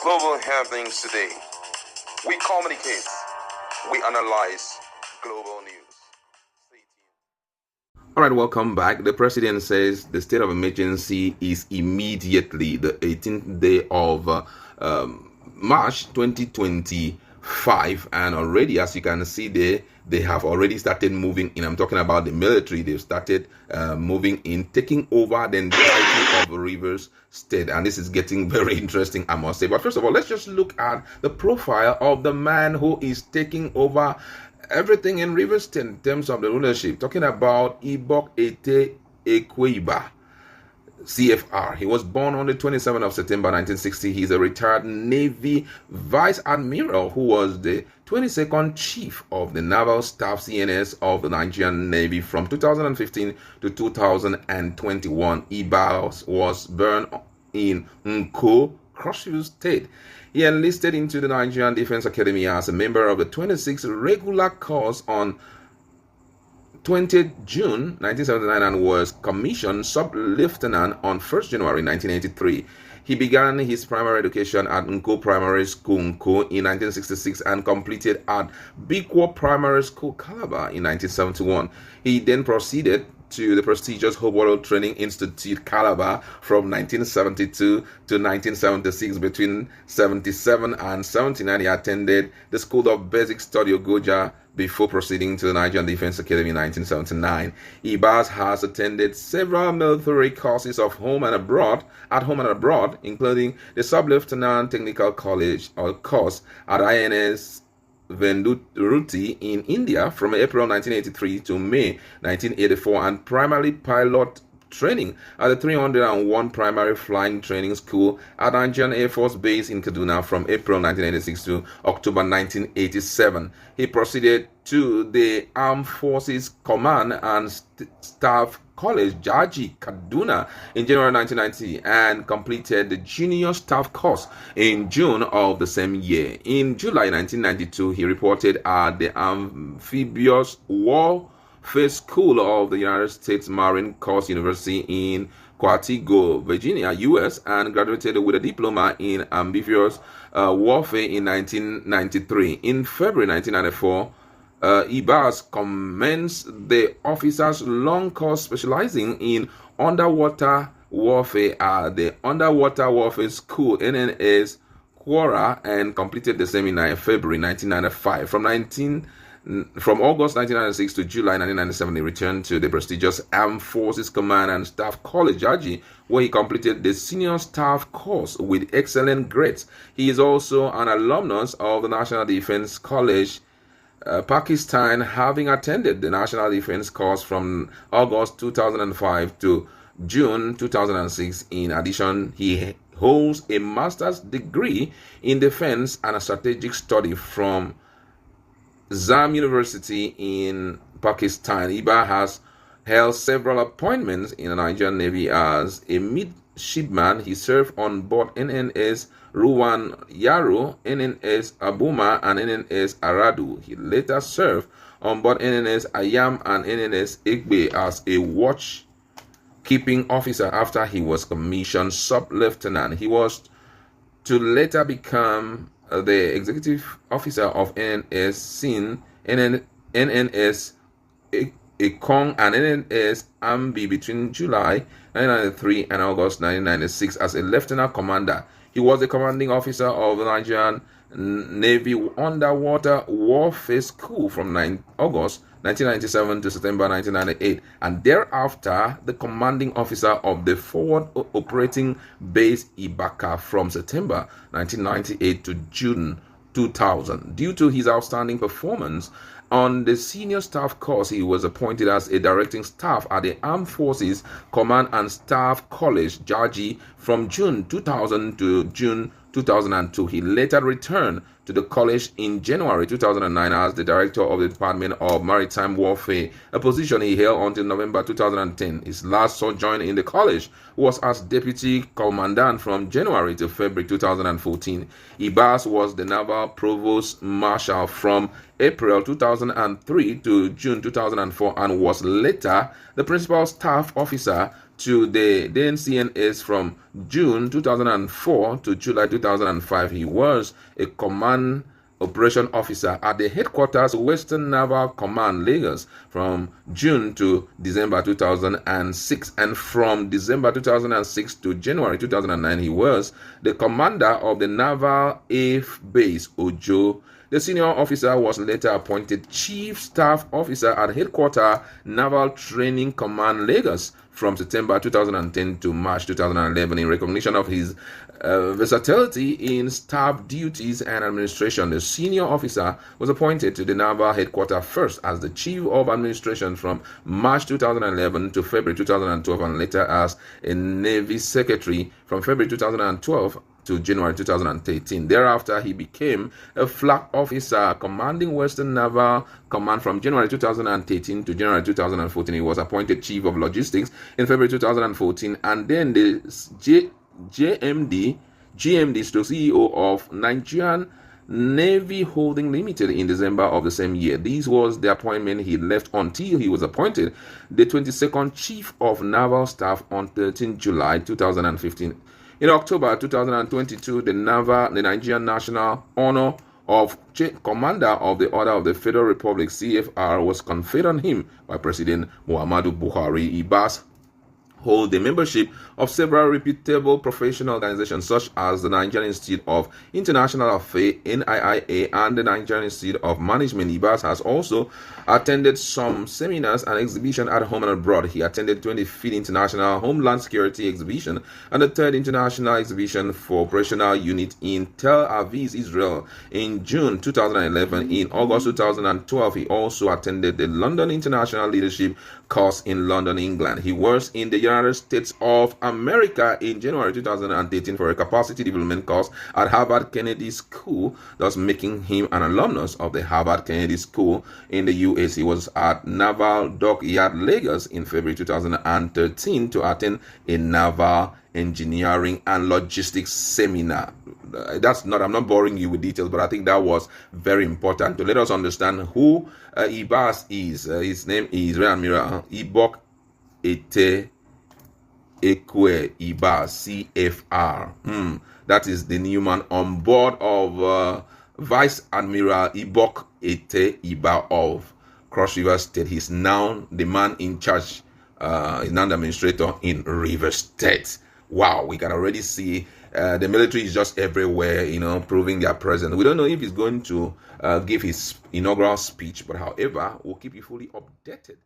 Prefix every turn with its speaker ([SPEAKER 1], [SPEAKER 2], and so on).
[SPEAKER 1] Global happenings today. We communicate. We analyze global news.
[SPEAKER 2] All right, welcome back. The president says the state of emergency is immediately the 18th day of March 2025, and already, as you can see there, they have already started moving in. I'm talking about the military. They've started moving in, taking over the entirety of Rivers State, and this is getting very interesting, I must say. But first of all, let's just look at the profile of the man who is taking over everything in Rivers State in terms of the rulership. Talking about Ibok Ete Ekweiba, CFR. He was born on the 27th of September 1960. He's a retired Navy Vice Admiral who was the 22nd Chief of the Naval Staff CNS of the Nigerian Navy from 2015 to 2021. Ibas was born in Nko, Cross River State. He enlisted into the Nigerian Defense Academy as a member of the 26th regular course on 20th June 1979 and was commissioned sub-lieutenant on 1st January 1983. He began his primary education at Nko Primary School, Nko, in 1966 and completed at Bikwo Primary School, Calabar, in 1971. He then proceeded to the prestigious Harcourt Training Institute, Calabar, from 1972 to 1976. Between 77 and 79, he attended the School of Basic Study, Ogoja, before proceeding to the Nigerian Defense Academy in 1979. Ibas has attended several military courses at home and abroad, including the Sub-Lieutenant Technical College or course at INS Venduruti in India from April 1983 to May 1984, and primarily pilot training at the 301 Primary Flying Training School at Nigerian Air Force Base in Kaduna from April 1986 to October 1987. He proceeded to the Armed Forces Command and Staff College, Jaji, Kaduna in January 1990 and completed the Junior Staff course in June of the same year. In July 1992, he reported at the Amphibious Warfare School of the United States Marine Corps University in Quantico, Virginia, U.S., and graduated with a diploma in amphibious warfare in 1993. In February 1994, Ibas commenced the officer's long course specializing in underwater warfare at the Underwater Warfare School, NNS Quora, and completed the same in February 1995. From August 1996 to July 1997, he returned to the prestigious Armed Forces Command and Staff College, Jaji, where he completed the Senior Staff course with excellent grades. He is also an alumnus of the National Defense College, Pakistan, having attended the National Defense course from August 2005 to June 2006. In addition, he holds a master's degree in defense and a strategic study from Zam University in Pakistan. Iba has held several appointments in the Nigerian Navy as a midshipman. He served on board NNS Ruwan Yaro, NNS Abuma, and NNS Aradu. He later served on board NNS Ayam and NNS Igbe as a watch-keeping officer after he was commissioned sub-lieutenant. He was to later become the executive officer of NNS Sin, NNS Ekong, and NNS Ambi between July 1993 and August 1996 as a lieutenant commander. He was the commanding officer of the Nigerian Navy Underwater Warfare School from August 1997 to September 1998, and thereafter the commanding officer of the Forward Operating Base Ibaka from September 1998 to June 2000. Due to his outstanding performance on the Senior Staff course, he was appointed as a directing staff at the Armed Forces Command and Staff College, Jaji, from June 2000 to June 2002. He later returned to the college in January 2009 as the director of the Department of Maritime Warfare, a position he held until November 2010. His last sojourn in the college was as deputy commandant from January to February 2014. Ibas was the naval provost marshal from April 2003 to June 2004 and was later the principal staff officer to the CNS from June 2004 to July 2005. He was a command operation officer at the headquarters Western Naval Command, Lagos, from June to December 2006, and from December 2006 to January 2009, he was the commander of the Naval Air Base Ojo. The senior officer was later appointed Chief Staff Officer at Headquarters Naval Training Command, Lagos, from September 2010 to March 2011. In recognition of his versatility in staff duties and administration, the senior officer was appointed to the Naval Headquarters first as the Chief of Administration from March 2011 to February 2012, and later as a Navy Secretary from February 2012 to January 2013. Thereafter, he became a flag officer commanding Western Naval Command from January 2013 to January 2014. He was appointed Chief of Logistics in February 2014, and then the GMD, CEO of Nigerian Navy Holding Limited in December of the same year. This was the appointment he left until he was appointed the 22nd Chief of Naval Staff on 13 July 2015. In October 2022, the Nigerian National Honor of Commander of the Order of the Federal Republic, CFR, was conferred on him by President Muhammadu Buhari. Ibas hold the membership of several reputable professional organizations such as the Nigerian Institute of International Affairs, NIIA, and the Nigerian Institute of Management. Ibas has also attended some seminars and exhibitions at home and abroad. He attended 25th International Homeland Security Exhibition and the 3rd International Exhibition for Operational Unit in Tel Aviv, Israel in June 2011. In August 2012, he also attended the London International Leadership course in London, England. He was in the United States of America in January 2018 for a capacity development course at Harvard Kennedy School, thus making him an alumnus of the Harvard Kennedy School in the US. He was at Naval Dockyard, Lagos in February 2013 to attend a naval engineering and logistics seminar. I'm not boring you with details, but I think that was very important to let us understand who Ibas is. His name is Admiral Ibok Ete Ekwe Ibas, CFR. That is the new man on board of Vice Admiral Ibok Ete Iba of Cross River State. He's now the man in charge, he's now the administrator in River State. Wow, we can already see the military is just everywhere, proving their presence. We don't know if he's going to give his inaugural speech, but however, we'll keep you fully updated.